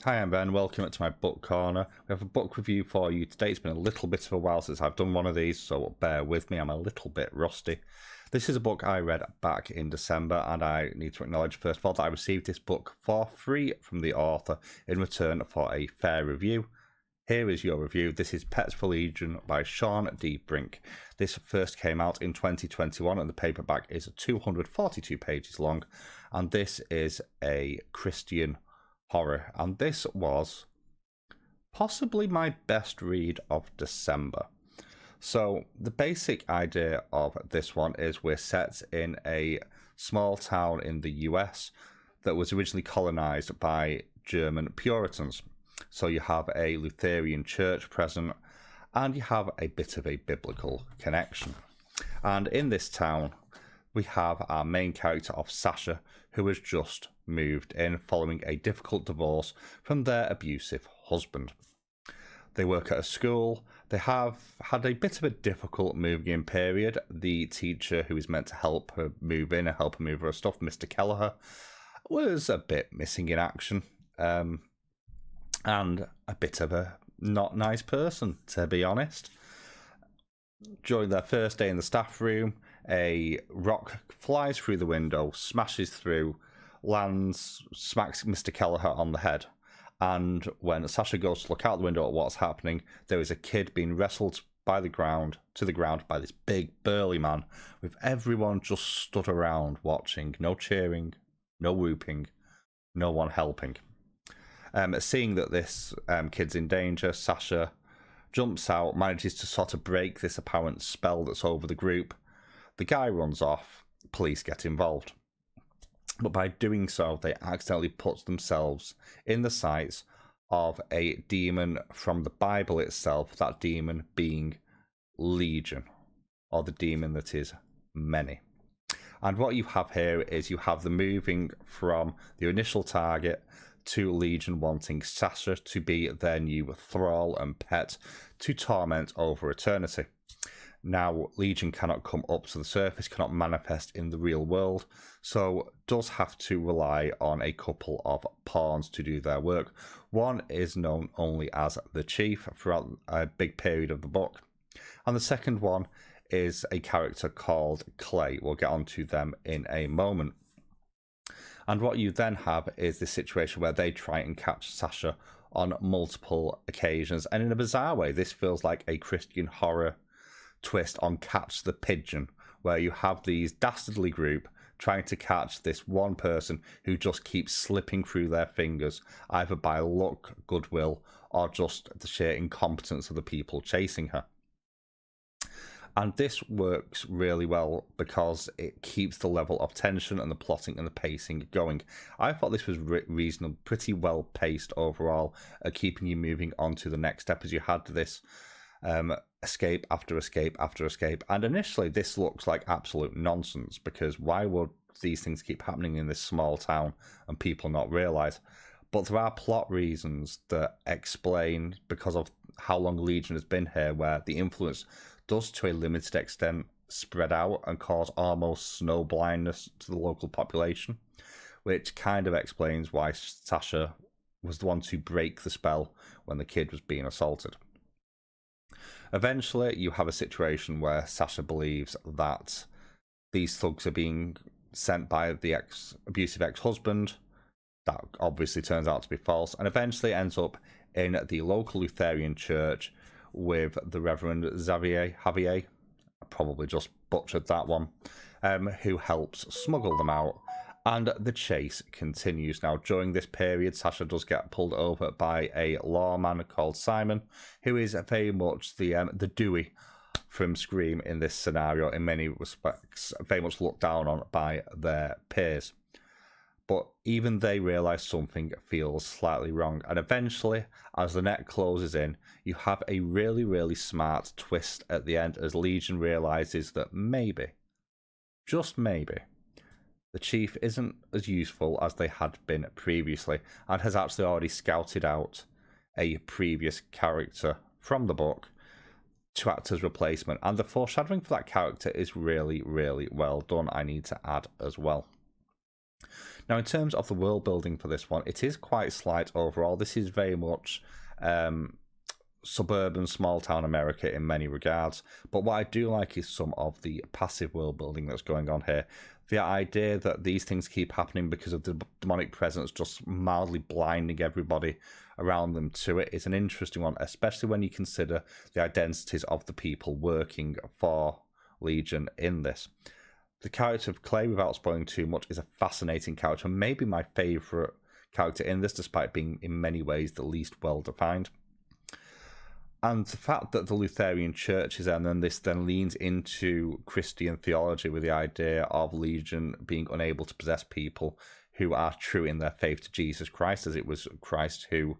Hi, I'm Ben. Welcome to my book corner. We have a book review for you today. It's been a little bit of a while since I've done one of these, so bear with me. I'm a little bit rusty. This is a book I read back in December, and I need to acknowledge first of all that I received this book for free from the author in return for a fair review. Here is your review. This is Pets for Legion by Shawn D. Brink. This first came out in 2021 and the paperback is 242 pages long, and this is a Christian horror, and this was possibly my best read of December. So the basic idea of this one is we're set in a small town in the US that was originally colonized by German Puritans. So you have a Lutheran church present, and you have a bit of a biblical connection. And in this town, we have our main character of Sasha, who has just moved in following a difficult divorce from their abusive husband. They work at a school. They have had a bit of a difficult moving in period. The teacher who is meant to help her move in and help her move her stuff, Mr. Kelleher, was a bit missing in action. And a bit of a not nice person, to be honest. During their first day in the staff room, a rock flies through the window, smashes through, lands, smacks Mr. Kelleher on the head. And when Sasha goes to look out the window at what's happening, there is a kid being wrestled to the ground by this big burly man, with everyone just stood around watching. No cheering, no whooping, no one helping. Seeing that this kid's in danger, Sasha jumps out, manages to sort of break this apparent spell that's over the group. The guy runs off, police get involved. But by doing so, they accidentally put themselves in the sights of a demon from the Bible itself, that demon being Legion, or the demon that is many. And what you have here is you have the moving from the initial target to Legion wanting Sasha to be their new thrall and pet to torment over eternity. Now, Legion cannot come up to the surface, cannot manifest in the real world, so does have to rely on a couple of pawns to do their work. One is known only as the Chief throughout a big period of the book, and the second one is a character called Clay. We'll get onto them in a moment. And what you then have is this situation where they try and catch Sasha on multiple occasions, and in a bizarre way, this feels like a Christian horror twist on Catch the Pigeon, where you have these dastardly group trying to catch this one person who just keeps slipping through their fingers, either by luck, goodwill, or just the sheer incompetence of the people chasing her. And this works really well because it keeps the level of tension and the plotting and the pacing going. I thought this was reasonable, pretty well paced overall, keeping you moving on to the next step as you had this escape after escape after escape. And initially this looks like absolute nonsense, because why would these things keep happening in this small town and people not realise? But there are plot reasons that explain, because of how long Legion has been here, where the influence does to a limited extent spread out and cause almost snow blindness to the local population, which kind of explains why Sasha was the one to break the spell when the kid was being assaulted. Eventually, you have a situation where Sasha believes that these thugs are being sent by the abusive ex-husband. That obviously turns out to be false, and eventually ends up in the local Lutheran church with the Reverend Javier, I probably just butchered that one, who helps smuggle them out, and the chase continues. Now, during this period, Sasha does get pulled over by a lawman called Simon, who is very much the Dewey from Scream in this scenario, in many respects, very much looked down on by their peers. But even they realise something feels slightly wrong. And eventually, as the net closes in, you have a really, really smart twist at the end as Legion realises that maybe, just maybe, the Chief isn't as useful as they had been previously, and has actually already scouted out a previous character from the book to act as replacement. And the foreshadowing for that character is really, really well done, I need to add as well. Now, in terms of the world building for this one, it is quite slight overall. This is very much suburban, small town America in many regards. But what I do like is some of the passive world building that's going on here. The idea that these things keep happening because of the demonic presence just mildly blinding everybody around them to it is an interesting one, especially when you consider the identities of the people working for Legion in this. The character of Clay, without spoiling too much, is a fascinating character, maybe my favourite character in this, despite being in many ways the least well defined. And the fact that the Lutheran Church is there, and then this then leans into Christian theology with the idea of Legion being unable to possess people who are true in their faith to Jesus Christ, as it was Christ who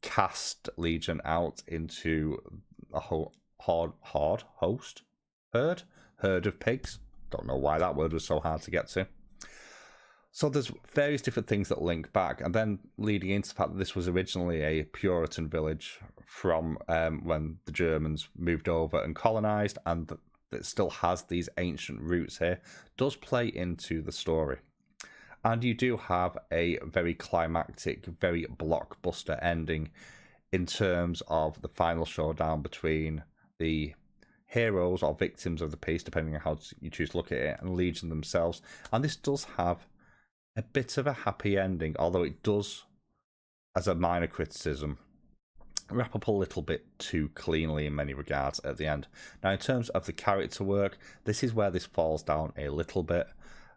cast Legion out into a herd of pigs. Don't know why that word was so hard to get to. So there's various different things that link back, and then leading into the fact that this was originally a Puritan village from when the Germans moved over and colonized, and that it still has these ancient roots here, does play into the story. And you do have a very climactic, very blockbuster ending in terms of the final showdown between the heroes or victims of the peace, depending on how you choose to look at it, and Legion themselves. And this does have a bit of a happy ending, although it does, as a minor criticism, wrap up a little bit too cleanly in many regards at the end. Now, in terms of the character work, this is where this falls down a little bit.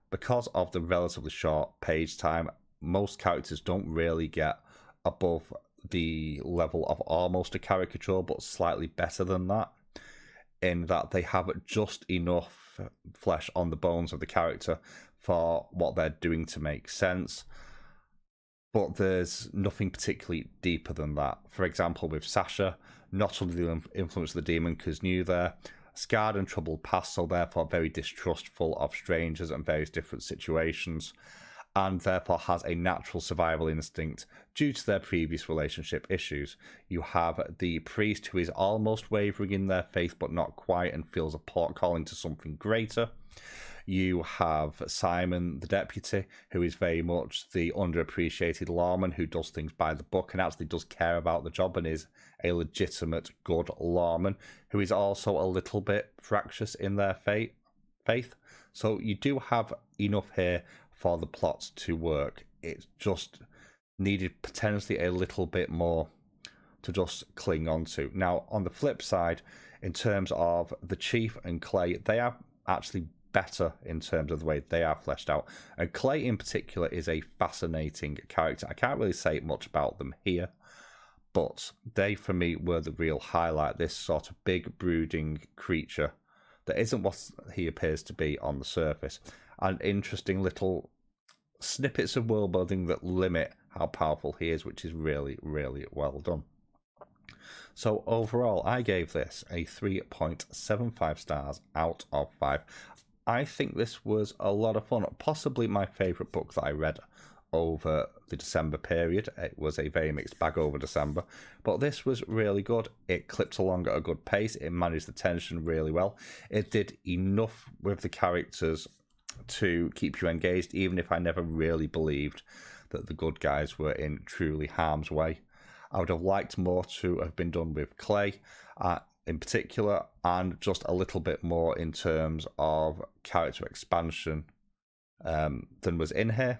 Because of the relatively short page time, most characters don't really get above the level of almost a caricature, but slightly better than that, in that they have just enough flesh on the bones of the character for what they're doing to make sense. But there's nothing particularly deeper than that. For example, with Sasha, not under the influence of the demon Kuznu there, scarred and troubled past, so therefore very distrustful of strangers and various different situations, and therefore has a natural survival instinct due to their previous relationship issues. You have the priest who is almost wavering in their faith but not quite and feels a calling to something greater. You have Simon, the deputy, who is very much the underappreciated lawman who does things by the book and actually does care about the job and is a legitimate, good lawman, who is also a little bit fractious in their faith. So you do have enough here for the plot to work. It just needed potentially a little bit more to just cling on to. Now, on the flip side, in terms of the Chief and Clay, they are actually better in terms of the way they are fleshed out. And Clay in particular is a fascinating character. I can't really say much about them here, but they for me were the real highlight. This sort of big brooding creature that isn't what he appears to be on the surface, and interesting little snippets of world building that limit how powerful he is, which is really, really well done. So overall, I gave this a 3.75 stars out of 5. I think this was a lot of fun, possibly my favourite book that I read over the December period. It was a very mixed bag over December, but this was really good. It clipped along at a good pace. It managed the tension really well. It did enough with the characters to keep you engaged, even if I never really believed that the good guys were in truly harm's way. I would have liked more to have been done with Clay in particular, and just a little bit more in terms of character expansion than was in here.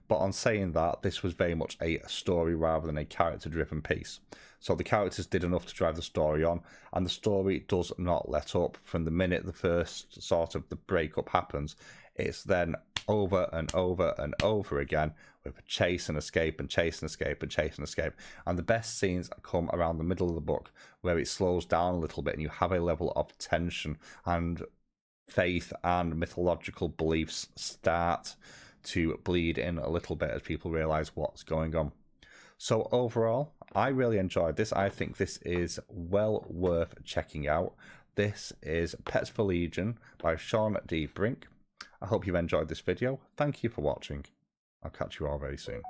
But on saying that, this was very much a story rather than a character-driven piece. So the characters did enough to drive the story on, and the story does not let up. From the minute the first sort of the breakup happens, it's then over and over and over again with a chase and escape and chase and escape and chase and escape. And the best scenes come around the middle of the book, where it slows down a little bit and you have a level of tension and faith and mythological beliefs start to bleed in a little bit as people realize what's going on. So overall, I really enjoyed this. I think this is well worth checking out. This is Pets for Legion by Shawn D. Brink. I hope you've enjoyed this video. Thank you for watching. I'll catch you all very soon.